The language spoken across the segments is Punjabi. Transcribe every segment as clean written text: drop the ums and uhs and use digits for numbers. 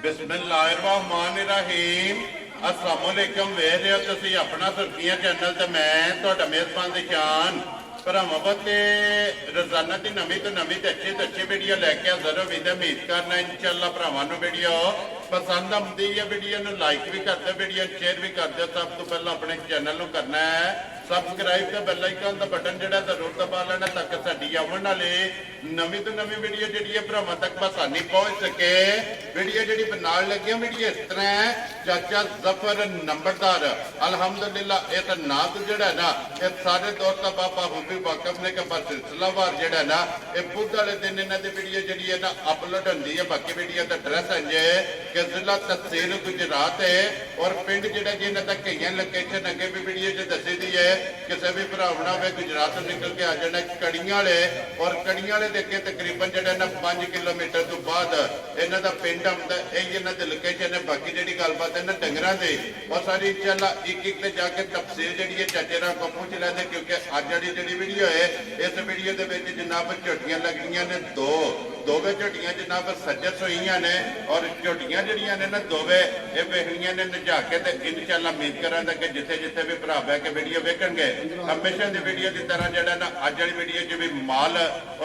बिस्मिल्लाहिर्रहमानिर्रहीम अस्सलामुअलैकुम वेख रहे हो तुसीं अपना सुर्खियां चैनल ते मैं तुहाडा मेज़बान दिशान भरावां ते रोजाना की नवीं तो नवीं ते अच्छी वीडियो लैके हाज़र होवी ते उम्मीद करना इंशाअल्लाह भरावां नूं वीडियो पसंद आउंदी है। वीडियो नूं लाइक भी कर दो, वीडियो शेयर भी कर दो। सब तो पहला अपने चैनल नूं करना है सबसक्राइब ते बेल आइकन दा बटन जिहड़ा जरूर दबा लेना ताकि साडी आउण वाली नवीं तो नवीं वीडियो जिहड़ी है भरावां तक आसानी पहुंच सके। वीडियो जिहड़ी बनाउण लगे वीडियो इस तरह है चाचा जफर नंबरदार अलहमदुलिल्लाह ये तो ना तो जिहड़ा ना ये सारे तौर पर बाबा हूबी वाकफ ने कि बस सिलसिलावार जिहड़ा ना ये बुध वाले दिन इन्हां दी वीडियो जिहड़ी है ना अपलोड हुंदी है। बाकी वीडियो दा एड्रैस है जे कि जिला तहसील गुजरात है और पिंड जिहड़ा जी इन्हां दा कई लोकेशन अगे भी वीडियो च दसी दी है। किसी भी भरावना वे गुजरात निकल के आ जाना कड़ियां वाले और कड़ियां वाले देखे तकरीबन जिहड़ा ना 5 किलोमीटर तो बाद इन्हां दा पिंड आउंदा यही इन्हां दी लोकेशन है। बाकी जिहड़ी गलबात है ना डंगरां दी और सारी इंशाअल्लाह एक एक ते जाके तफसील जिहड़ी है चाचे राम को पूछ लैंदे क्योंकि अज वाली जिहड़ी वीडियो है इस वीडियो दे विच जनाब झोटियां लगणीਆਂ ने दोवे झोटियां जनाब सज्जत होईयां ने और झोटियां जिहड़ियां ने ना दोवे ये वेखणीਆਂ ने नजा के ते इंशाअल्लाह उम्मीद करांगा कि जिथे जिथे भी भरा बह के वीडियो वेखणगे हमेशा दी वीडियो की तरह जिहड़ा ना अज वाली वीडियो च भी माल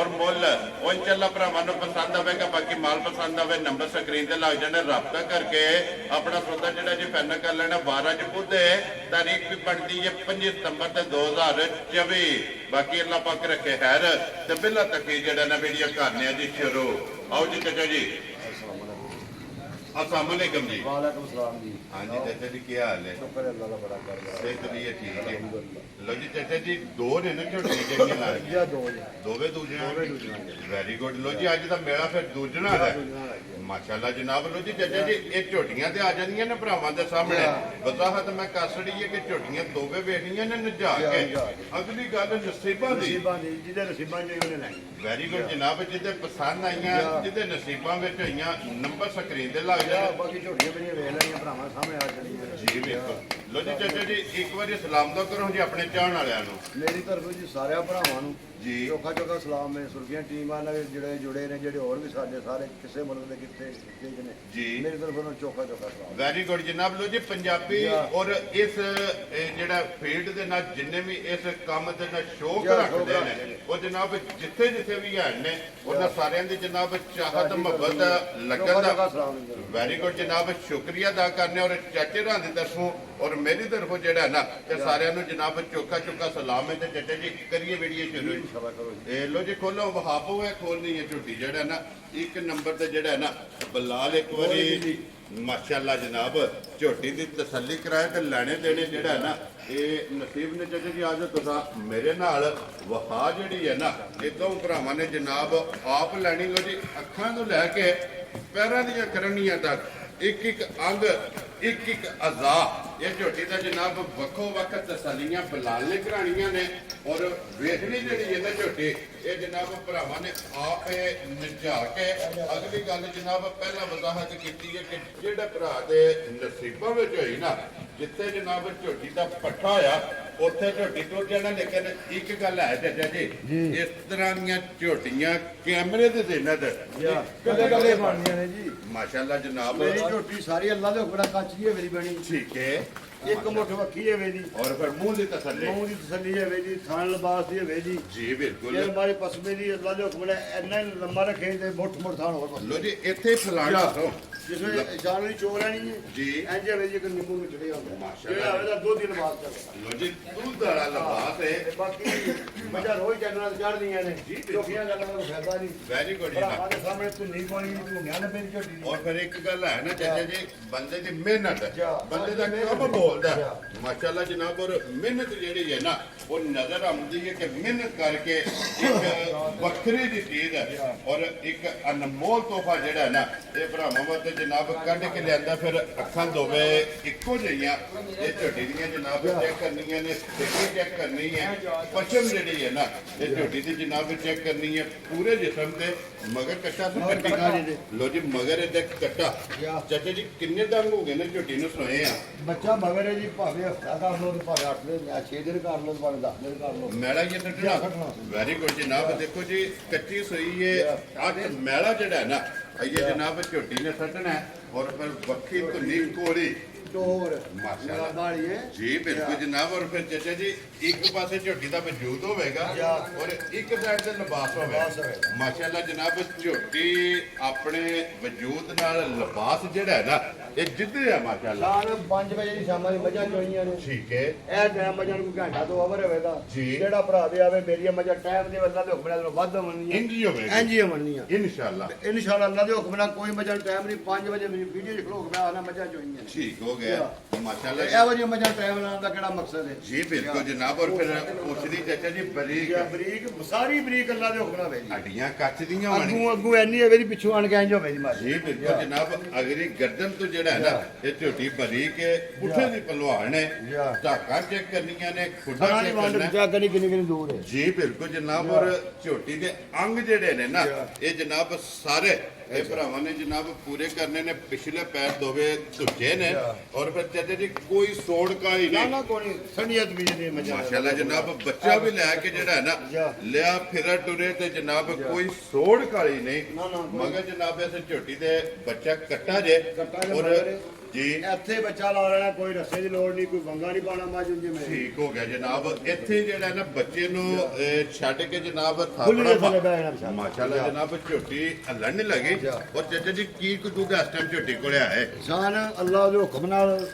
और मुल वो इंशाअल्लाह भरावां नूं पसंद आवेगा। बाकी माल पसंद आवे नंबर स्क्रीन ते लग जाने रब्ता करके अपना सौदा जिहड़ा जी फाइनल कर लेना। 12 च बुध तारीख भी बनती है 5 सितंबर 2024। बाकी अल्लाह पाक रखे खैर ते बिला तक जिहड़ा ना वीडियो करने जी शुरू। आओ जी चाचा जी अस्सलाम वालेकुम जी। वालेकुम सलाम जी। हाँ जी चाचा जी क्या हाल है? शुक्र है अल्लाह का बड़ा कर सेहत भी है ठीक है। लो जी चाचा जी दो ने ना झोटियां ਜਿਹੜੀਆਂ ਲਾ या दो ਦੋਵੇਂ ਦੂਜੀਆਂ ਦੋਵੇਂ ਦੂਜੀਆਂ ਵੈਰੀ ਗੁੱਡ। ਲੋ ਜੀ ਅੱਜ ਦਾ ਮੇਲਾ ਫਿਰ ਦੂਜਣਾ ਹੈ ਮਾਸ਼ਾਅੱਲਾ ਜਨਾਬ। ਲੋ ਜੀ ਚਾਚਾ ਜੀ ਇਹ ਝੋਟੀਆਂ ਤੇ ਆ ਜਾਂਦੀਆਂ ਨੇ ਭਰਾਵਾਂ ਦੇ ਸਾਹਮਣੇ ਵਜ਼ਾਹਤ ਮੈਂ ਕਰ ਛੜੀ ਹੈ ਕਿ ਝੋਟੀਆਂ ਦੋਵੇਂ ਵੇਖਣੀਆਂ ਨੇ ਨਜਾ ਕੇ ਅਗਲੀ ਗੱਲ ਨਸੀਬਾਂ ਦੀ ਜਿਹਦੇ ਨਸੀਬਾਂ ਚ ਉਹਨੇ ਲੈਣੀ। ਵੈਰੀ ਗੁੱਡ ਜਨਾਬ। ਜਿਹਦੇ ਪਸੰਦ ਆਈਆਂ ਜਿਹਦੇ ਨਸੀਬਾਂ ਵਿੱਚ ਹੋਈਆਂ ਨੰਬਰ ਸਕਰੀਨ ਤੇ ਲੱਗ ਜਾਣ। ਬਾਕੀ ਝੋਟੀਆਂ ਮੇਰੀਆਂ ਵੇਖ ਲੈਣੀਆਂ ਭਰਾਵਾਂ ਸਾਹਮਣੇ ਆ ਜਾਣੀਆਂ ਜੀ ਬਿਲਕੁਲ। ਲੋ ਜੀ ਚਾਚਾ ਜੀ ਇੱਕ ਵਾਰੀ ਸਲਾਮ ਤਾਂ ਕਰੋ ਜੀ ਆਪਣੇ ਚਾਹਣ ਵਾਲਿਆਂ ਨੂੰ। ਮੇਰੀ ਤਰਫੋਂ ਜੀ ਸਾਰਿਆਂ ਭਰਾਵਾਂ ਨੂੰ ਜੀ ਚੋਖਾ ਚੋਖਾ ਸਲਾਮ ਹੈ। ਸੁਰਖੀਆਂ ਟੀਮ ਵਾਲੇ ਜਿਹੜੇ ਜੁੜੇ ਨੇ ਜਿਹੜੇ ਹੋਰ ਵੀ ਸਾਡੇ ਸਾਰੇ ਕਿਸੇ ਮੁਲਕ ਦੇ ਕਿੱਥੇ ਠੀਕ ਨੇ ਜੀ ਮੇਰੀ ਤਰਫੋਂ ਚੋਖਾ ਚੋਖਾ ਸਲਾਮ। ਵੈਰੀ ਗੁੱਡ ਜਨਾਬ। ਲੋ ਜੀ ਪੰਜਾਬੀ ਔਰ ਇਸ ਜਿਹੜਾ ਫੀਲਡ ਦੇ ਨਾਲ ਜਿੰਨੇ ਵੀ ਇਸ ਕੰਮ ਦੇ ਨਾਲ ਸ਼ੌਕ ਰੱਖਦੇ ਨੇ ਉਹ ਜਨਾਬ ਜਿੱਥੇ ਜਿੱਥੇ ਵੀ ਹਨ ਨੇ ਉਹਨਾਂ ਸਾਰਿਆਂ ਦੀ ਜਨਾਬ ਚਾਹਤ ਮੁਹੱਬਤ ਲੱਗਣ ਦਾ ਵੈਰੀ ਗੁੱਡ ਜਨਾਬ ਸ਼ੁਕਰੀਆ ਅਦਾ ਕਰਨੇ ਔਰ ਚਾਚੇ ਰਾਂ ਦੀ ਤਰਫੋਂ ਔਰ ਮੇਰੀ ਤਰਫੋਂ ਜਿਹੜਾ ਨਾ ਤੇ ਸਾਰਿਆਂ ਨੂੰ ਜਨਾਬ ਚੋਖਾ ਚੋਖਾ ਸਲਾਮ ਹੈ। ਤੇ ਚਾਚਾ ਜੀ ਕਰੀਏ ਵੀਡੀਓ ਸ਼ੁਰੂ। ਇਹ ਲੋ ਜੀ ਖੋਲੋ ਵਹਾਬੋ ਹੈ ਖੋਲਣੀ ਹੈ ਝੋਟੀ ਜਿਹੜਾ ਨਾ ਇੱਕ ਨੰਬਰ ਤੇ ਜਿਹੜਾ ਨਾ ਬਲਾਲ ਇੱਕ ਵਾਰੀ ਮਾਸ਼ਾਅੱਲਾ ਜਨਾਬ ਝੋਟੀ ਦੀ ਤਸੱਲੀ ਕਰਾਏ ਤੇ ਲੈਣੇ ਦੇਣੇ ਜਿਹੜਾ ਨਾ ਇਹ ਨਸੀਬ ਨੇ ਚਾਚਾ ਜੀ ਅੱਜ ਤੁਸੀਂ ਮੇਰੇ ਨਾਲ ਵਫਾ ਜਿਹੜੀ ਹੈ ਨਾ ਇਦੋਂ ਭਰਾਵਾਂ ਨੇ ਜਨਾਬ ਆਪ ਲੈਣੀ। ਲੋ ਜੀ ਅੱਖਾਂ ਤੋਂ ਲੈ ਕੇ ਪੈਰਾਂ ਦੀਆਂ ਕਰਨੀਆਂ ਤੱਕ ਇੱਕ ਇੱਕ ਅੰਗ ਇੱਕ ਇੱਕ ਅਜ਼ਾ ਇਹ ਝੋਟੀ ਦਾ ਜਨਾਬ ਵੱਖੋ ਵੱਖ ਤਸੱਲੀਆਂ ਬਲਾਲ ਨੇ ਕਰਾਣੀਆਂ ਨੇ ਔਰ ਵੇਖਣੀ ਜਿਹੜੀ ਹੈ ਨਾ ਝੋਟੀ ਇਹ ਜਨਾਬ ਭਰਾਵਾਂ ਨੇ ਆਪ ਨਜਾ ਕੇ ਅਗਲੀ ਗੱਲ ਜਨਾਬ ਪਹਿਲਾਂ ਵਜ਼ਾਹਤ ਕੀਤੀ ਹੈ ਕਿ ਜਿਹੜਾ ਭਰਾ ਦੇ ਨਸੀਬਾਂ ਵਿੱਚ ਹੋਈ ਨਾ ਜਿੱਥੇ ਜਨਾਬ ਝੋਟੀ ਦਾ ਪੱਠਾ ਹੋਇਆ ਉੱਥੇ ਝੋਟੀ ਟੁੱਟ ਜਾਣਾ। ਲੇਕਿਨ ਇੱਕ ਗੱਲ ਹੈ ਚਾਚਾ ਜੀ ਇਸ ਤਰ੍ਹਾਂ ਦੀਆਂ ਝੋਟੀਆਂ ਕੈਮਰੇ ਦੇ ਦੇਣਾ ਤੇ ਕਦੇ ਕਦੇ ਬਣਦੀਆਂ ਨੇ ਜੀ ਮਾਸ਼ਾਅੱਲਾ ਜਨਾਬ। ਮੇਰੀ ਝੋਟੀ ਸਾਰੀ ਅੱਲਾ ਦੇ ਹੁਕਮ ਨਾਲ ਕੱਚ ਦੀ ਹੈ ਮੇਰੀ ਬਣੀ ਠੀਕ ਹੈ ਇੱਕ ਮੁੱਠ ਵੱਖੀ ਹੈ ਵੇਦੀ ਔਰ ਫਿਰ ਮੂੰਹ ਦੀ ਤਸੱਲੀ ਮੂੰਹ ਦੀ ਤਸੱਲੀ ਹੈ ਵੇਦੀ ਥਾਣ ਲਿਬਾਸ ਦੀ ਹੈ ਵੇਦੀ ਜੀ ਬਿਲਕੁਲ। ਇਹ ਹਮਾਰੇ ਪਸਮੇ ਦੀ ਅੱਲਾ ਦੇ ਹੁਕਮ ਨਾਲ ਇੰਨਾ ਹੀ ਲੰਮਾ ਰੱਖੇ ਤੇ ਮੁੱਠ ਮੁੱਠ ਥਾਣ ਹੋਰ ਲੋ ਜੀ ਇੱਥੇ ਫਲਾਣਾ ਦੱਸੋ ਜਿਸਵੇਂ ਜਾਨ ਦੀ ਚੋਰ ਲੈਣੀ ਹੈ ਜੀ ਇੰਜ ਵੇਦੀ ਕਿ ਨਿੰਬੂ ਵਿੱਚ ਚੜਿਆ ਹੁੰਦਾ ਮਾਸ਼ਾਅੱਲਾ। ਜਿਹੜਾ ਆਵੇਦਾ ਦੋ ਦਿਨ ਬਾਅਦ ਚੱਲਦਾ। ਲੋ ਜੀ ਦੁੱਧ ਵਾਲਾ ਲਿਬਾਸ ਹੈ। ਤੇ ਬਾਕੀ ਮਜਾ ਰੋਜ਼ ਚੈਨਲਾਂ ਤੇ ਚੜ੍ਹਦੀਆਂ ਨੇ ਚੋਖੀਆਂ ਗੱਲਾਂ ਦਾ ਫਾਇਦਾ ਨਹੀਂ। ਵੈਰੀ ਗੁੱਡ ਭਰਾਵਾਂ ਜੀ। ਦੇ ਸਾਹਮਣੇ ਤੂੰ ਨਹੀਂ ਪਾਣੀ ਤੂੰ ਨਿਆਣੇ ਮੇਰੀ ਝੋਟੀ ਦੀ ਔਰ ਫਿਰ ਇੱਕ ਗੱਲ ਹੈ ਨਾ ਚਾਚਾ ਜੀ ਬੰਦੇ ਦੀ ਮਿਹਨਤ ਬੰਦੇ ਦਾ ਕੰਮ ਬੋਲਦਾ ਮਾਸ਼ਾਅੱਲਾ ਜਨਾਬ। ਔਰ ਮਿਹਨਤ ਜਿਹੜੀ ਹੈ ਨਾ ਉਹ ਨਜ਼ਰ ਆਉਂਦੀ ਹੈ ਕਿ ਮਿਹਨਤ ਕਰਕੇ ਇੱਕ ਵੱਖਰੀ ਦੀ ਚੀਜ਼ ਹੈ ਔਰ ਇੱਕ ਅਨਮੋਲ ਤੋਹਫਾ ਜਿਹੜਾ ਨਾ ਇਹ ਭਰਾਵਾਂ ਵਾਸਤੇ ਜਨਾਬ ਕੱਢ ਕੇ ਲਿਆਂਦਾ। ਫਿਰ ਅੱਖਾਂ ਦੋਵੇਂ ਇੱਕੋ ਜਿਹੀਆਂ ਇਹ ਝੋਟੀ ਦੀਆਂ ਜਨਾਬ ਚੈੱਕ ਕਰਨੀਆਂ ਨੇ ਸਥਿਤੀ ਚੈੱਕ ਕਰਨੀ ਹੈ ਪਛਮ ਜਿਹੜੀ ਹੈ ਨਾ ਇਹ ਝੋਟੀ ਦੀ ਜਨਾਬ ਚੈੱਕ ਕਰਨੀ ਹੈ ਪੂਰੇ ਜਿਸਮ ਤੇ ਮਗਰ ਕੱਟਾ ਤੋਂ ਕੱਟੀ ਲੋ ਜੀ ਮਗਰ ਇਹਦੇ ਕੱਟਾ ਚਾਚਾ ਜੀ ਕਿੰਨੇ ਦੰਗ ਹੋ ਗਏ ਨੇ ਝੋਟੀ ਨੂੰ ਸੋਏ ਆ ਬੱਚਾ ਮਗਰ ਹੈ ਜੀ ਭਾਵੇਂ ਹਫਤਾ ਕਰ ਲੋ ਭਾਵੇਂ 8 ਦਿਨ ਜਾਂ 6 ਦਿਨ ਕਰ ਲੋ ਭਾਵੇਂ 10 ਦਿਨ ਕਰ ਲੋ ਮੈਲਾ ਇਹ ਕੱਟਣਾ ਵੈਰੀ ਗੁੱਡ ਜਨਾਬ। ਦੇਖੋ ਜੀ ਕੱਚੀ ਸੋਈ ਹੈ ਅੱਜ ਮੈਲਾ ਜਿਹੜਾ ਹੈ ਨਾ ਇਹ ਜਨਾਬ ਝੋਟੀ ਨੇ ਸੱਟਣਾ ਹੈ, ਔਰ ਫਿਰ ਵੱਖੀ ਧੁੰਨੀ ਕੋਲੀ ਤੋਰ ਮਾਸ਼ਾਅੱਲਾ ਬਾੜੀ ਹੈ ਜੀ ਬਿਲਕੁਲ ਜਨਾਬ। ਔਰ ਫਿਰ ਚਾਚਾ ਜੀ ਇੱਕ ਪਾਸੇ ਝੋਟੀ ਦਾ ਵਜੂਦ ਹੋਵੇਗਾ ਔਰ ਇੱਕ ਸਾਈਡ ਤੇ ਲਿਬਾਸ ਹੋਵੇਗਾ ਮਾਸ਼ਾਅੱਲਾ ਜਨਾਬ। ਝੋਟੀ ਆਪਣੇ ਵਜੂਦ ਨਾਲ ਲਿਬਾਸ ਜਿਹੜਾ ਹੈ ਨਾ ਇਹ ਜਿੱਦੇ ਆ ਮਾਸ਼ਾਅੱਲਾ। ਸ਼ਾਮ 5 ਵਜੇ ਦੀ ਸ਼ਾਮਾਂ ਦੀ ਮੱਝਾਂ ਚੋਈਆਂ ਨੇ ਠੀਕ ਹੈ ਇਹ ਟਾਈਮ ਮੱਝਾਂ ਨੂੰ ਕੋਈ ਘੰਟਾ ਤੋਂ ਓਵਰ ਹੋਵੇਗਾ ਜੀ। ਜਿਹੜਾ ਭਰਾ ਦੇ ਆਵੇ ਮੇਰੀਆਂ ਮੱਝਾਂ ਟਾਈਮ ਦੇ ਅੱਲਾ ਦੇ ਹੁਕਮ ਨਾਲ ਵੱਧ ਹੋਣਗੀਆਂ ਇੰਜ ਹੀ ਹੋਵੇਗਾ ਇੰਜ ਹੀ ਹੋਣਗੀਆਂ ਇਨਸ਼ਾਅੱਲਾ। ਇਨਸ਼ਾਅੱਲਾ ਅੱਲਾ ਦੇ ਹੁਕਮ ਨਾਲ ਕੋਈ ਮੱਝਾਂ ਟਾਈਮ ਨਹੀਂ 5 ਵਜੇ ਮੇਰੀ ਵੀਡੀਓ ਚ ਖਲੋਕ ਪਿਆ ਆਣਾ ਮੱਝਾਂ ਚੋਈਆਂ ਨੇ ਠੀਕ ਹੋ ਗਿਆ ਮਾਸ਼ਾਅੱਲਾ। ਇਹੋ ਜਿਹੀਆਂ ਮੱਝਾਂ ਟਾਈਮ ਲਾਉਣ ਦਾ ਕਿਹੜਾ ਮਕਸਦ ਹੈ ਜੀ ਬਿਲਕੁਲ ਜਨਾਬ। ਔਰ ਫਿਰ ਉਸਦੀ ਚਾਚਾ ਜੀ ਬਰੀਕ ਬਰੀਕ ਸਾਰੀ ਬਰੀਕ ਅੱਲਾ ਦੇ ਹੁਕਮ ਨਾਲ ਵੇ ਜੀ ਹੱਡੀਆਂ ਕੱਚ ਦੀਆਂ ਹੋਣਗੀਆਂ ਅੱਗੂ ਐਨੀ ਹੋਵੇ ਦੀ ਪਿੱਛੋਂ ਆਣ ਕੇ ਇੰਜ ਹੋਵੇ ਦੀ ਮਾਸ਼ਾ ਜੀ ਬਿਲਕੁਲ ਜਨਾਬ। ਅਗਲੀ ਗਰਦਨ ਤੋਂ ਜਿਹੜਾ ਹੈ ਨਾ ਇਹ ਝੋਟੀ ਬਰੀਕ ਹੈ, ਪੁੱਠੇ ਦੀ ਪਹਿਲਵਾਨ ਹੈ। ਧਾਕਾਂ ਚੈੱਕ ਕਰਨੀਆਂ ਨੇ, ਖੁੱਡਾ ਸਾਰੀ ਚੈੱਕ ਵੰਡ ਕਰਨਾ ਹੈ। ਜਾ ਕਰੀ ਕਿੰਨੀ ਦੂਰ ਹੈ ਜੀ ਬਿਲਕੁਲ ਜਨਾਬ। ਔਰ ਝੋਟੀ ਦੇ ਅੰਗ ਜਿਹੜੇ ਨੇ ਨਾ ਇਹ ਜਨਾਬ ਸਾਰੇ ਇਹ ਭਰਾਵਾਂ ਨੇ ਜਨਾਬ ਪੂਰੇ ਕਰਨੇ ਨੇ। ਪਿਛਲੇ ਪੈਰ ਦੋਵੇਂ ਧੁੱਜੇ ਨੇ ਔਰ ਫਿਰ ਚਾਚਾ ਜੀ ਕੋਈ ਸੋੜ ਕਾਲੀ ਨਾ ਨਹੀਂ ਨਾ ਕੋਈ ਸੰਨੀਅਤ ਵੀ ਦੇ ਮੱਝਾਂ ਮਾਸ਼ਾਅੱਲਾ ਜਨਾਬ। ਬੱਚਾ ਵੀ ਲੈ ਕੇ ਜਿਹੜਾ ਹੈ ਨਾ ਲਿਆ ਫਿਰਾ ਟੁਰੇ ਤੇ ਜਨਾਬ ਕੋਈ ਸੋੜ ਕਾਲੀ ਨਹੀਂ ਮਗਰ ਜਨਾਬ ਇਸ ਝੋਟੀ ਦੇ ਬੱਚਾ ਕੱਟਾ ਜੇ ਔਰ ਜੀ ਇੱਥੇ ਬੱਚਾ ਲਾ ਲੈਣਾ ਕੋਈ ਰੱਸੇ ਦੀ ਲੋੜ ਨਹੀਂ ਕੋਈ ਵੰਗਾ ਨਹੀਂ ਪਾਣਾ ਮੱਝ ਨੂੰ ਜਿਵੇਂ ਠੀਕ ਹੋ ਗਿਆ ਜਨਾਬ। ਇੱਥੇ ਜਿਹੜਾ ਨਾ ਬੱਚੇ ਨੂੰ ਛੱਡ ਕੇ ਜਨਾਬ ਖੁੱਲੀ ਥੱਲੇ ਥਾਪੜਾ ਬਹਿ ਜਾਣਾ ਮਾਸ਼ਾਅੱਲਾ ਜਨਾਬ। ਝੋਟੀ ਹੱਲਣ ਨਹੀਂ ਲੱਗੀ ਔਰ ਚਾਚਾ ਜੀ ਕੀ ਕੁਦੂਗਾ ਇਸ ਟਾਈਮ ਝੋਟੀ ਕੋਲੇ ਆਏ ਸ਼ਾਨ ਅੱਲਾਹ ਦੇ ਹੁਕਮ ਨਾਲ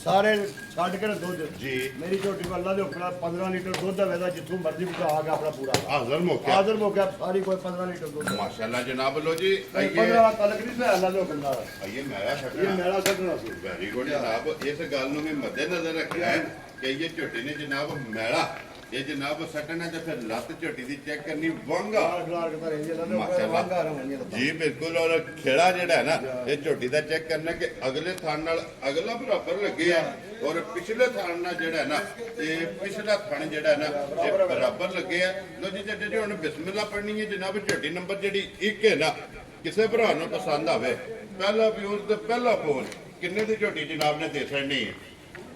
ਸਾਰੇ ਛੱਡ ਕੇ ਦੁੱਧ ਜੀ ਮੇਰੀ ਝੋਟੀ ਕੋ ਅੱਲਾਹ ਦੇ ਹੁਕਮ ਨਾਲ 15 ਲੀਟਰ ਦੁੱਧ ਆਵੇਗਾ ਜਿੱਥੋਂ ਮਰਜ਼ੀ ਬਚਾ ਕੇ ਆਪਣਾ ਪੂਰਾ ਹਾਜ਼ਰ ਮੌਕੇ ਹਾਜ਼ਰ ਹੋ ਗਿਆ ਸਾਰੀ ਕੋਈ 15 ਲੀਟਰ ਦੁੱਧ ਮਾਸ਼ਾਅੱਲਾ ਜਨਾਬ। ਲੋ ਜੀ 15 ਤਲਕ ਨਹੀਂ ਪਿਆ ਅੱਲਾਹ ਦੇ ਹੁਕਮ ਨਾਲ ਆਈਏ ਮੇਰਾ ਇਹ ਛੱਡਣਾ ਮੇਰਾ ਛੱਡਣਾ ਸੀ ਵੈਰੀ ਗੁੱਡ ਜਨਾਬ। ਇਸ ਗੱਲ ਨੂੰ ਵੀ ਮੱਦੇ ਨਜ਼ਰ ਰੱਖਿਆ ਹੈ ਕਿ ਇਹ ਝੋਟੀ ਨੇ ਜਨਾਬ ਮੈਲਾ ਇਹ ਜਨਾਬ ਸੱਟਣਾ ਤੇ ਫਿਰ ਲੱਤ ਝੋਟੀ ਦੀ ਚੈੱਕ ਕਰਨੀ ਵਾਂਗਾ ਖਲਾਰ ਕੇ ਤਾਂ ਰਹਿੰਦੀ ਅੱਲਾਹ ਦੇ ਹੁਕਮ ਨਾਲ ਮਾਸ਼ਾਅੱਲਾ ਵਾਂਗਾ ਰਹਾਂਗੇ ਜੀ ਬਿਲਕੁਲ। ਔਰ ਖੇੜਾ ਜਿਹੜਾ ਹੈ ਨਾ ਇਹ ਝੋਟੀ ਦਾ ਚੈੱਕ ਕਰਨਾ ਕਿ ਅਗਲੇ ਥਣ ਨਾਲ ਅਗਲਾ ਬਰਾਬਰ ਲੱਗੇ ਆ ਔਰ ਪਿਛਲੇ ਥਣ ਨਾਲ ਜਿਹੜਾ ਹੈ ਨਾ ਇਹ ਪਿਛਲਾ ਥਣ ਜਿਹੜਾ ਹੈ ਨਾ ਇਹ ਬਰਾਬਰ ਲੱਗੇ ਆ। ਲੋ ਜੀ ਚਾਚਾ ਜੀ ਹੁਣ ਬਿਸਮਿਲ੍ਲਾ ਪੜਨੀ ਹੈ ਜਨਾਬ। ਝੋਟੀ ਨੰਬਰ ਜਿਹੜੀ 1 ਹੈ ਨਾ ਕਿਸੇ ਭਰਾ ਨੂੰ ਪਸੰਦ ਆਵੇ ਪਹਿਲਾ ਵਿਊਜ਼ ਤੇ ਪਹਿਲਾ ਫੋਨ ਕਿੰਨੇ ਦੀ ਝੋਟੀ ਜਨਾਬ ਨੇ ਦੇ ਛੱਡਣੀ ਹੈ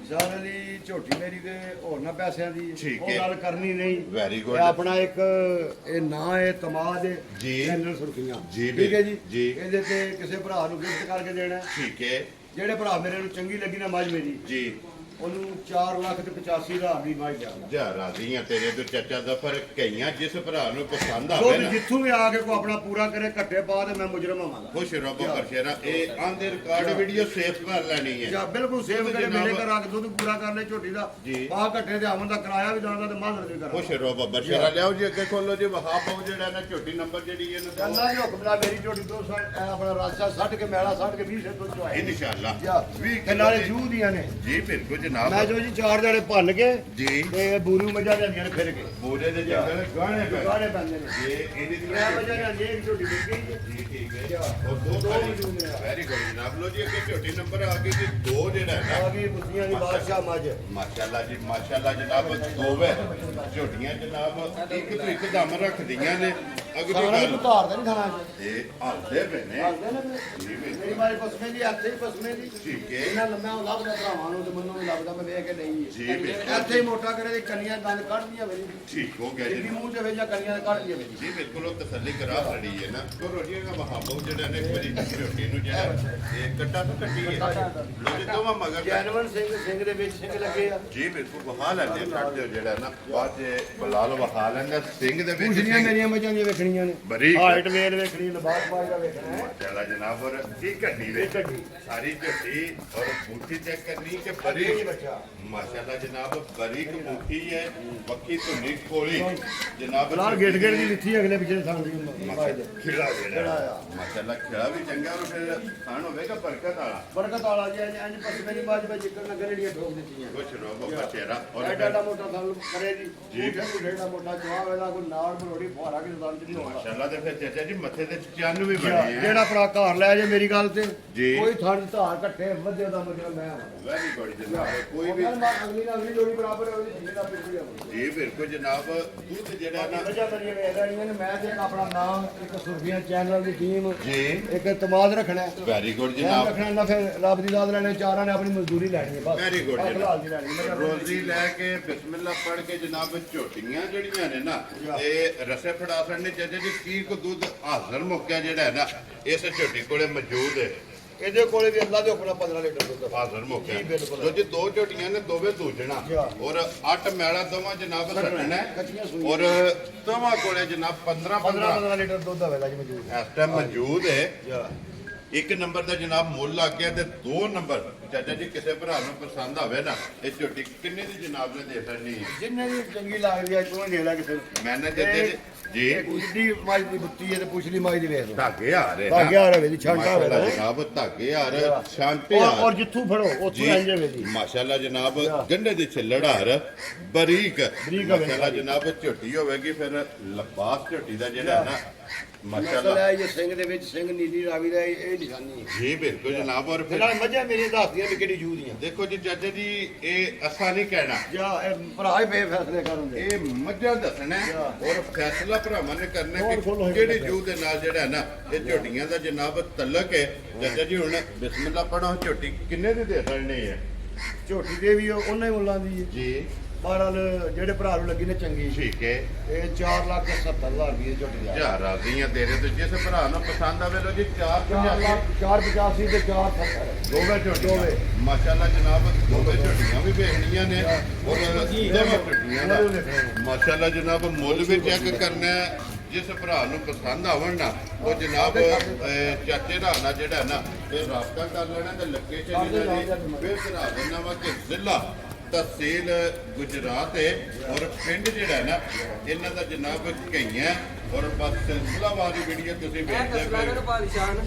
ਸਾਰਿਆਂ ਦੀ ਝੋਟੀ ਮੇਰੀ ਤੇ ਹੋਰ ਨਾ ਪੈਸਿਆਂ ਦੀ ਠੀਕ ਉਹ ਹੈ। ਗੱਲ ਕਰਨੀ ਨਹੀਂ ਵੈਰੀ ਇਹ ਗੁੱਡ ਆਪਣਾ ਇੱਕ ਇਹ ਨਾਂ ਹੈ ਤਮਾਦ ਜੀ। ਚੈਨਲ ਸੁਰਖੀਆਂ ਜੀ ਠੀਕ ਹੈ ਜੀ ਜੀ। ਇਹਦੇ ਤੇ ਕਿਸੇ ਭਰਾ ਨੂੰ ਗਿਫਟ ਕਰਕੇ ਦੇਣਾ ਹੈ। ਠੀਕ ਹੈ ਜਿਹੜੇ ਭਰਾ ਮੇਰੇ ਨੂੰ ਚੰਗੀ ਲੱਗੀ ਨਾ ਮੱਝ ਮੇਰੀ ਜੀ। ਉਹਨੂੰ 4,85,000 ਦੀ ਮੱਝ ਜਾਣਾ ਜਾ ਰਾਜ਼ੀਆਂ ਤੇਰੇ ਤੋਂ ਚਾਚਾ ਜ਼ਫਰ ਕਈਆਂ ਜਿਸ ਭਰਾ ਨੂੰ ਪਸੰਦ ਉਹ ਆਵੇ ਵੀ ਨਾ ਜਿੱਥੋਂ ਵੀ ਆ ਕੇ ਕੋ ਆਪਣਾ ਪੂਰਾ ਕਰੇ ਘੱਟੇ ਪਾ ਤੇ ਮੈਂ ਮੁਜਰਮ ਆਵਾਂਗਾ ਖੁਸ਼ ਰੱਬ ਬਖਸ਼ੇਰਾ। ਇਹ ਆਂਦੇ ਰਿਕਾਰਡ ਵੀਡੀਓ ਸੇਵ ਕਰ ਲੈਣੀ ਹੈ ਜਾਂ ਬਿਲਕੁਲ ਸੇਵ ਕਰੇ ਜਨਾਬ। ਮੇਰੇ ਘਰ ਆ ਕੇ ਦੁੱਧ ਪੂਰਾ ਕਰ ਲੈ ਝੋਟੀ ਦਾ ਜੀ। ਪਾ ਘੱਟੇ ਤੇ ਆਵਣ ਦਾ ਕਿਰਾਇਆ ਵੀ ਦਾਂਦਾ ਤੇ ਮਾਜ਼ਰ ਵੀ ਕਰਾਂ ਖੁਸ਼ ਰੱਬ ਬਖਸ਼ੇਰਾ। ਲਿਆਓ ਜੀ ਅੱਗੇ ਖੋਲੋ ਜੀ ਵਹਾ ਪਾਓ ਜਿਹੜਾ ਨਾ ਝੋਟੀ ਨੰਬਰ ਜਿਹੜੀ ਇਹਨੂੰ ਦਿਓ। ਅੱਲਾ ਦੇ ਹੁਕਮ ਨਾਲ ਮੇਰੀ ਝੋਟੀ 200 ਆਪਣਾ ਰਾਜਾ 60 ਕੇ ਮੈਲਾ 60 ਕੇ 20 ਤੋਂ ਚੁਆਈ ਇਨਸ਼ਾਅੱਲਾ ਵੀ ਨਾਲੇ ਜੂ ਦੀਆਂ ਨੇ ਜੀ ਬਿਲਕੁਲ ਜਨਾਬ। ਮੈਂ ਜੋ ਜੀ 4 ਜਣੇ ਭੰਨ ਕੇ ਜੀ ਤੇ ਬੂਰੂ ਮੱਝਾਂ ਲੈਂਦੀਆਂ ਨੇ ਫਿਰ ਕੇ ਬੋਲੇ ਦੇ ਜੰਗਲ ਗਾਣੇ ਪੈ ਗਾਣੇ ਪੈਂਦੇ ਨੇ ਇਹ ਇਹਦੀ ਦੀ ਮੈਂ ਮੱਝਾਂ ਲੈਂਦੀਆਂ ਇੱਕ ਝੋਟੀ ਮਿਲ ਗਈ ਜੀ ਠੀਕ ਹੈ ਉਹ ਦੋ ਵੈਰੀ ਗੁੱਡ ਜਨਾਬ। ਲੋ ਜੀ ਅੱਗੇ ਝੋਟੀ ਨੰਬਰ ਆ ਗਈ ਜੀ 2 ਜਿਹੜਾ ਹੈ ਆ ਨਾ ਗਈ ਬੁੱਧੀਆਂ ਦੀ ਬਾਦਸ਼ਾਹ ਮੱਝ ਮਾਸ਼ਾਅੱਲਾ ਜੀ ਮਾਸ਼ਾਅੱਲਾ ਜਨਾਬ 2 ਹੈ ਝੋਟੀਆਂ ਜਨਾਬ ਇੱਕ ਤੋਂ ਇੱਕ ਦਮ ਰੱਖਦੀਆਂ ਨੇ। ਅਗਲੀ ਸਾਰਾ ਗੱਲ ਨੂੰ ਧਾਰ ਤਾਂ ਨਹੀਂ ਖਾਣਾ ਇਹ ਹੱਸਦੇ ਪਏ ਨੇ ਹਾਲਦੇ ਨੇ ਜੀ ਬਿਲਕੁਲ ਮੇਰੀ ਮਾਰੀ ਪਸਮੇ ਦੀ ਹੱਥੇ ਹੀ ਪਸਮੇ ਦੀ ਠੀਕ ਹੈ ਇਹਨਾਂ ਲੰਮਾ ਉਹ ਲੱਭਦਾ ਭਰਾਵਾਂ ਨੂੰ ਤੇ ਮੈਨੂੰ ਵੀ ਲੱਭਦਾ ਮੈਂ ਵੇਖ ਕੇ ਨਹੀਂ ਜੀ ਬਿਲਕੁਲ ਇੱਥੇ ਹੀ ਮੋਟਾ ਕਰੇ ਤੇ ਕੰਨੀਆਂ ਦੰਦ ਕੱਢਦੀਆਂ ਵੇਲੀ ਠੀਕ ਹੋ ਗਿਆ ਜਿਹੜੀ ਜੀ ਮੂੰਹ ਤੇ ਵੇਜਾ ਕੰਨੀਆਂ ਕੱਢਦੀਆਂ ਵੇਲੀ ਜੀ ਬਿਲਕੁਲ ਉਹ ਤਸੱਲੀ ਕਰਾ ਰੜੀ ਹੈ ਨਾ ਕੋ ਰੋਟੀਆਂ ਦਾ ਵਹਾਬੋ ਜਿਹੜਾ ਨੇ ਇੱਕ ਵਾਰੀ ਝੋਟੀ ਨੂੰ ਜਿਹੜਾ ਇਹ ਕੱਟਾ ਤੋਂ ਕੱਟੀ ਹੈ ਲੋ ਜੀ ਦੋਵਾਂ ਮਗਰ ਜੈਨਵਨ ਸਿੰਘ ਦੇ ਵਿੱਚ ਸਿੰਘ ਲੱਗੇ ਆ ਜੀ ਬਿਲਕੁਲ ਵਹਾ ਲੈਂਦੇ ਕੱਟ ਦਿਓ ਜਿਹੜਾ ਨਾ ਬਾਅਦ ਚ ਬਲਾਲ ਵਹਾ ਲੈਂਦਾ ਸਿੰਘ ਦੇ ਵਿੱਚ ਕੁਛ ਮੇਰੀਆਂ ਮੱਝਾਂ ਦੀਆਂ ਵੇਖਣੀਆਂ ਨੇ ਬਰੀਕ ਹਾਈਟ ਵੇਲ ਵੇਖਣੀ ਲਬਾਸ ਪਾਈ ਦਾ ਵੇਖਣਾ ਹੈ ਮਾਸ਼ਾਅੱਲਾ ਜਨਾਬ। ਔਰ ਕੀ ਕੱਢੀ ਵੇ ਸਾਰੀ ਝੋਟੀ ਔਰ ਬੂਟੀ ਚੈੱਕ ਕਰਨੀ ਕਿ ਇਹ ਬਰੀਕ ਬੱਚਾ ਮਾਸ਼ਾਅੱਲਾ ਜਨਾਬ ਬਰੀਕ ਬੂਟੀ ਹੈ ਬੱਕੀ ਧੁੰਨੀ ਕੋਲੀ ਜਨਾਬ। ਬਲਾਲ ਗੇਟ ਗੇਟ ਦੀ ਲਿੱਥੀ ਅਗਲੇ ਪਿਛਲੇ ਥਾਂ ਦੀ ਖਿਲਾ ਜਿਹੜਾ ਮਾਸ਼ਾਅੱਲਾ ਖਿਲਾ ਵੀ ਚੰਗਾ ਔਰ ਫਿਰ ਖਾਣ ਹੋਵੇਗਾ ਬਰਕਤ ਵਾਲਾ ਬਰਕਤ ਵਾਲਾ ਜੀ ਅੱਜ ਪਸਮੇ ਦੀ ਬਾਜ ਵਿੱਚ ਜਿੱਕਰ ਨਾ ਗਰੇੜੀਆਂ ਠੋਕ ਦਿੱਤੀਆਂ ਕੁਛ ਰੋਬ ਬਚੇਰਾ ਔਰ ਐਡਾ ਮੋਟਾ ਥਲ ਕਰੇ ਜੀ ਢੇਡਾ ਮੋਟਾ ਜਵਾਬ ਇਹਦਾ ਕੋਈ ਨਾਲ ਬਰੋੜੀ ਫੁਹਾਰਾ ਕੇ ਦੰਦ ਨਹੀਂ ਹੋਣਾ ਮਾਸ਼ਾਅੱਲਾ ਤੇ ਫਿਰ ਚਾਚਾ ਜੀ ਮੱਥੇ ਤੇ ਚੰਨ ਵੀ ਬਣੇ ਆ ਜਿਹੜਾ ਭਰਾ ਘਰ ਲੈ ਜੇ ਮੇਰੀ ਗੱਲ ਤੇ ਜੀ। ਕੋਈ ਥਾਂ ਧਾਰ ਇਕੱਠੇ ਵਧੇ ਦਾ ਮਤਲਬ ਮੈਂ ਵੈਰੀ ਗੁੱਡ ਜਨਾਬ। ਕੋਈ ਵੀ ਅਗਲੀ ਨਾਲ ਅਗਲੀ ਜੋੜੀ ਬਰਾਬਰ ਹੋਵੇ ਜਿਹਦਾ ਪਿੱਛੇ ਆਵੇ ਜੀ ਬਿਲਕੁਲ ਜਨਾਬ। ਦੁੱਧ ਜਿਹੜਾ ਨਾ ਵਜ੍ਹਾ ਕਰੀਏ ਵੇਖਦਾ ਨਹੀਂ ਮੈਂ ਤੇ ਇੱਕ ਆਪਣਾ ਨਾਮ ਇੱਕ ਸੁਰਖੀਆਂ ਚੈਨਲ ਦੀ ਟੀਮ ਜੀ ਇੱਕ ਤਮਾਦ ਰੱਖਣਾ ਹੈ ਵੈਰੀ ਗੁੱਡ ਨਾਮ ਜਨਾਬ। ਰੱਖਣਾ ਨਾ ਫਿਰ ਰੱਬ ਦੀ ਦਾਤ ਲੈਣੇ ਚਾਰਾਂ ਨੇ ਆਪਣੀ ਮਜ਼ਦੂਰੀ ਲੈਣੀ ਹੈ ਬਸ ਵੈਰੀ ਗੁੱਡ ਆਹ ਫਿਲਹਾਲ ਦੀ ਲੈਣੀ ਜਨਾਬ। ਮੈਂ ਰੋਜ਼ੀ ਲੈ ਕੇ ਬਿਸਮਿਲ੍ਲਾ ਪੜ੍ਹ ਕੇ ਜਨਾਬ ਝੋਟੀਆਂ ਜਿਹੜੀਆਂ ਨੇ ਨਾ ਇਹ ਰਸੇ ਫੜਾ ਛੱਡਣੇ ਚਾਚਾ ਜੀ ਕੀ ਕੋ ਦੁੱਧ ਹਾਜ਼ਰ ਮੁੱਕਿਆ ਜਿਹੜਾ ਹੈ ਨਾ ਇਸ ਝੋਟੀ ਕੋਲੇ ਮੌਜੂਦ ਹੈ ਇਹਦੇ ਕੋਲੇ ਵੀ ਅੱਲਾ ਦੇ ਹੁਕਮ ਨਾਲ 15 ਲੀਟਰ ਦੁੱਧ ਆ। ਹਾਜ਼ਰ ਮੁੱਕਿਆ ਜੀ, ਬਿਲਕੁਲ। ਜੋ ਜੀ ਦੋ ਝੋਟੀਆਂ ਨੇ ਦੋਵੇਂ ਦੂਜਣਾ ਜੀ। ਔਰ 8 ਮੈਲਾ ਦੋਵਾਂ ਜਨਾਬ ਸੱਟਣਾ ਕੱਚੀਆਂ ਸੂਈਆਂ। ਔਰ ਦੋਵਾਂ ਕੋਲੇ ਜਨਾਬ 15 15 ਲੀਟਰ ਦੁੱਧ ਆਵੇਗਾ ਜੀ ਮੌਜੂਦ ਇਸ ਟਾਈਮ ਮੌਜੂਦ ਹੈ ਜਾ ਇੱਕ ਨੰਬਰ ਦਾ ਜਨਾਬ ਮੁੱਲ ਲੱਗ ਗਿਆ ਤੇ 2 ਨੰਬਰ ਚਾਚਾ ਜੀ ਕਿਸੇ ਭਰਾ ਨੂੰ ਪਸੰਦ ਆਵੇ ਨਾ ਇਹ ਝੋਟੀ ਕਿੰਨੇ ਦੀ ਜਨਾਬ ਨੇ ਦੇ ਸਕਣੀ ਜਿੰਨੇ ਦੀ ਚੰਗੀ ਲੱਗਦੀ ਆ ਤੂੰ ਦੇ ਲੈ ਕਿਸੇ ਨੂੰ। ਮੈਨੇ ਜਿੱਤੇ ਜੀ ਪੁੱਛਦੀ ਮਾਈ ਦੀ ਬੁੱਤੀ ਹੈ ਤੇ ਪੁੱਛਲੀ ਮਾਈ ਦੀ ਵੇਖ ਲਓ ਧਾਗੇ ਆ ਰਹੇ ਧਾਗੇ ਆ ਰਹੇ ਜੀ, ਛਾਂਟਾ ਆ ਰਿਹਾ। ਜਨਾਬ ਧਾਗੇ ਆ ਰਹੇ ਛਾਂਟੇ ਆ ਔਰ ਜਿੱਥੋਂ ਫੜੋ ਉੱਥੋਂ ਆਈ ਜਾਵੇ ਜੀ। ਮਾਸ਼ਾਅੱਲਾ ਜਨਾਬ ਗੰਢੇ ਦੀ ਛਿੱਲੜ ਹਾਰ ਬਰੀਕ ਬਰੀਕ ਹੋਵੇ। ਮਾਸ਼ਾਅੱਲਾ ਜਨਾਬ ਝੋਟੀ ਹੋਵੇਗੀ ਫਿਰ ਲਬਾਸ ਝੋਟੀ ਦਾ ਜਿਹੜਾ ਹੈ ਨਾ ਮਾਸ਼ਾਅੱਲਾ ਮਸਲਾ ਇਹ ਸਿੰਘ ਦੇ ਵਿੱਚ ਸਿੰਘ ਨੀਲੀ ਰਾਵੀ ਦਾ ਇਹ ਨਿਸ਼ਾਨੀ ਹੈ। ਜੀ ਬਿਲਕੁਲ ਜਨਾਬ ਔਰ ਫਿਰ ਨਾਲ ਮੱਝਾਂ ਮੇਰੀਆਂ ਦੱਸਦੀਆਂ ਵੀ ਕਿਹੜੀ ਜੂ ਦੀਆਂ। ਦੇਖੋ ਜੀ ਚਾਚਾ ਜੀ ਇਹ ਅਸਾਂ ਨਹੀਂ ਕਹਿਣਾ ਜਾਂ ਇਹ ਭਰਾ ਹੀ ਬੇ ਫੈਸਲੇ ਕਰਨ ਦੇ। ਇਹ ਮੱਝਾਂ ਦੱਸਣਾ ਹੈ ਔਰ ਫੈਸਲਾ ਭਰਾਵਾਂ ਨੇ ਕਰਨਾ ਹੋਰ ਕਿ ਖੋਲੋ ਇਹ ਕਿਹੜੀ ਬੱਕਰਾ। ਜੂ ਦੇ ਨਾਲ ਜਿਹੜਾ ਹੈ ਨਾ ਇਹ ਝੋਟੀਆਂ ਦਾ ਜਨਾਬ ਤਲਕ ਹੈ ਚਾਚਾ ਜੀ ਹੁਣ ਬਿਸਮਿਲ੍ਲਾ ਪੜੋ ਝੋਟੀ ਕਿੰਨੇ ਦੀ ਦੇ ਸਕਣੀ ਹੈ ਝੋਟੀ ਦੇ ਵੀ ਉਹਨਾਂ ਹੀ ਮੁੱਲਾਂ ਦੀ ਜੀ ਬਾਹਰਲ ਜਿਹੜੇ ਭਰਾ ਨੂੰ ਲੱਗੀ ਨੇ ਚੰਗੀ ਠੀਕ ਹੈ ਇਹ 4,70,000 ਰੁਪਏ ਝੋਟੀ ਦਾ। ਜਾ ਰਾਜ਼ੀਆਂ ਤੇਰੇ ਤੇ ਜਿਸ ਭਰਾ ਨੂੰ ਪਸੰਦ ਆਵੇ ਲੋ ਜੀ 4,85 ਤੇ 4,70 ਦੋਵੇਂ ਝੋਟੀਆਂ ਮਾਸ਼ਾਅੱਲਾ ਜਨਾਬ ਦੋਵੇਂ ਝੋਟੀਆਂ ਵੀ ਵੇਖਣੀਆਂ ਨੇ ਔਰ ਦੋਵੇਂ ਝੋਟੀਆਂ ਦਾ ਮਾਸ਼ਾਅੱਲਾ ਜਨਾਬ ਮੁੱਲ ਵੀ ਚੈੱਕ ਕਰਨਾ ਹੈ ਜਿਸ ਭਰਾ ਨੂੰ ਪਸੰਦ ਆਵਣ ਨਾ ਉਹ ਜਨਾਬ ਚਾਚੇ ਦਾ ਨਾ ਜਿਹੜਾ ਨਾ ਇਹ ਰਾਬਤਾ ਕਰ ਲੈਣਾ ਤੇ ਲੱਗੇ ਚਲੀ ਜਾਣੀ ਫਿਰ ਭਰਾ ਦੇਣਾ ਵਾ ਕਿ ਜ਼ਿਲ੍ਹਾ ਤਹਿਸੀਲ ਗੁਜਰਾਤ ਹੈ ਔਰ ਪਿੰਡ ਜਿਹੜਾ ਹੈ ਨਾ ਇਹਨਾਂ ਦਾ ਜਨਾਬ ਕਈਆਂ ਔਰ ਬਸ ਸਿਲਸਿਲਾਵਾਰੀ ਵੀਡੀਓ ਤੁਸੀਂ ਵੇਖਦੇ ਹੋ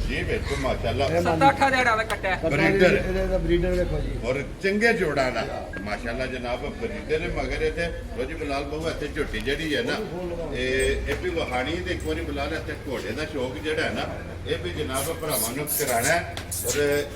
ਜੀ ਵੇਖੋ ਮਾਸ਼ਾਅੱਲਾ 7-8 ਦਿਹਾੜਾ ਦਾ ਕੱਟਿਆ ਬਰੀਡਰ। ਇਹਦੇ ਦਾ ਬਰੀਡਰ ਵੇਖੋ ਜੀ। ਔਰ ਚੰਗੇ ਜੋੜਾ ਦਾ ਮਾਸ਼ਾਅੱਲਾ ਜਨਾਬ ਬਰੀਡਰ ਨੇ ਮਗਰ ਇੱਥੇ ਰੋਜੀ ਬਲਾਲ ਬਾਬੂ ਇੱਥੇ ਝੋਟੀ ਜਿਹੜੀ ਹੈ ਨਾ ਇਹ ਵੀ ਵਹਾਣੀ ਤੇ ਇੱਕ ਵਾਰੀ ਬਲਾਲ ਇੱਥੇ ਘੋੜੇ ਦਾ ਸ਼ੌਕ ਜਿਹੜਾ ਹੈ ਨਾ ਇਹ ਵੀ ਜਨਾਬ ਭਰਾਵਾਂ ਨੂੰ ਕਰਾਣਾ ਹੈ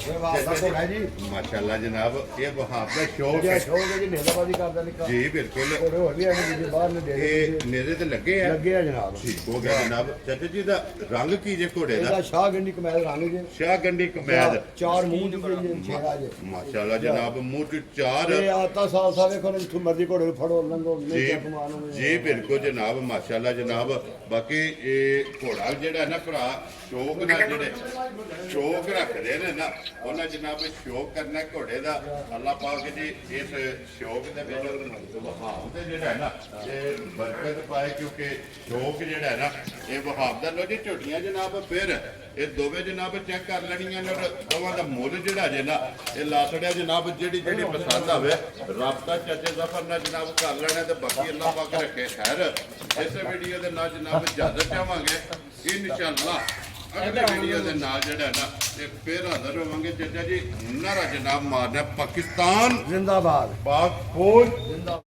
ਵਹਾਬ ਦਾ ਘੋੜਾ ਜੀ। ਮਾਸ਼ਾਅੱਲਾ ਜਨਾਬ ਇਹ ਵਹਾਬ ਦਾ ਸ਼ੌਕ ਜਾਂ ਹੈ ਸ਼ੋਅ ਦੇ ਜੀ ਨੇਜ਼ਾਬਾਜ਼ੀ ਕਰਦਾ ਨਿੱਕਾ। ਜੀ ਬਿਲਕੁਲ ਘੋੜੇ ਹੋਰ ਵੀ ਆਏ ਜੀ ਬਾਹਰ ਨੇ ਦੇ ਇਹ ਨੇਰੇ ਤੇ ਲੱਗੇ ਆ ਲੱਗੇ ਆ ਜਨਾਬ। ਠੀਕ ਹੋ ਗਿਆ ਜਨਾਬ ਚਾਚਾ ਜੀ ਦਾ ਰੰਗ ਕੀ ਜੇ ਘੋੜੇ ਇਹਦਾ ਦਾ ਸ਼ਾਹ ਗੰਡੀ ਕਮੈਲ ਰੰਗ ਜੇ ਸ਼ਾਹ ਗੰਡੀ ਕਮੈਦ ਚਾਰ ਮੂੰਹ ਦੀ ਜਿਹੜੀ ਛੇੜਾ ਜੇ। ਮਾਸ਼ਾਅੱਲਾ ਜਨਾਬ ਮੂੰਹ ਚ ਚਾਰ ਇਹ ਆਤਾ ਸਾਲ ਵੇਖੋ ਜਿੱਥੋਂ ਮਰਜ਼ੀ ਘੋੜੇ ਨੂੰ ਫੜੋ ਲੰਘੋ ਨਹੀਂ ਜੀ ਚੱਕਮਾਨ ਹੋਵੇ। ਜੀ ਬਿਲਕੁਲ ਜਨਾਬ ਮਾਸ਼ਾਅੱਲਾ ਜਨਾਬ ਬਾਕੀ ਇਹ ਘੋੜਾ ਜਿਹੜਾ ਨਾ ਭਰਾ ਸ਼ੌਕ ਨਾਲ ਜਿਹੜੇ ਸ਼ੌਕ ਰੱਖਦੇ ਨੇ ਨਾ ਉਹਨਾਂ ਜਨਾਬ ਸ਼ੌਕ ਕਰਨਾ ਘੋੜੇ ਦਾ ਅੱਲਾਹ ਪਾਕ ਜੀ ਇਸ ਸ਼ੌਕ ਦੇ ਵਿੱਚ ਵਹਾਬ ਤੇ ਜਿਹੜਾ ਹੈ ਨਾ ਇਹ ਬਰਕਤ ਪਾਏ ਕਿਉਂਕਿ ਸ਼ੌਕ ਜਿਹੜਾ ਹੈ ਨਾ ਇਹ ਵਹਾਬ ਦਾ ਲੋ ਜੀ ਝੋਟੀਆਂ ਜਨਾਬ ਫਿਰ ਇਹ ਦੋਵੇਂ ਜਨਾਬ ਚੈੱਕ ਕਰ ਲੈਣੀਆਂ ਨੇ ਔਰ ਦੋਵਾਂ ਦਾ ਮੁੱਲ ਜਿਹੜਾ ਜੇ ਨਾ ਇਹ ਲਾ ਛੜਿਆ ਜਨਾਬ ਜਿਹੜੀ ਪਸੰਦ ਆਵੇ ਰਾਬਤਾ ਚਾਚੇ ਜ਼ਫਰ ਨਾਲ ਜਨਾਬ ਕਰ ਲੈਣਾ ਤੇ ਬਾਕੀ ਅੱਲਾਹ ਪਾਕ ਰੱਖੇ ਖੈਰ ਇਸੇ ਵੀਡੀਓ ਦੇ ਨਾਲ ਜਨਾਬ ਇਜਾਜ਼ਤ ਚਾਹਾਂਗੇ ਇਨਸ਼ਾਅੱਲਾ ਅਗਲੇ ਵੀਡੀਓ ਦੇ ਨਾਲ ਜਿਹੜਾ ਨਾ ਤੇ ਫਿਰ ਹਾਜ਼ਰ ਹੋਵਾਂਗੇ ਚਾਚਾ ਜੀ ਨਾਰਾ ਜਨਾਬ ਮਾਰਨਾ ਪਾਕਿਸਤਾਨ ਜ਼ਿੰਦਾਬਾਦ ਪਾਕ ਫੌਜ ਜ਼ਿੰਦਾਬਾਦ।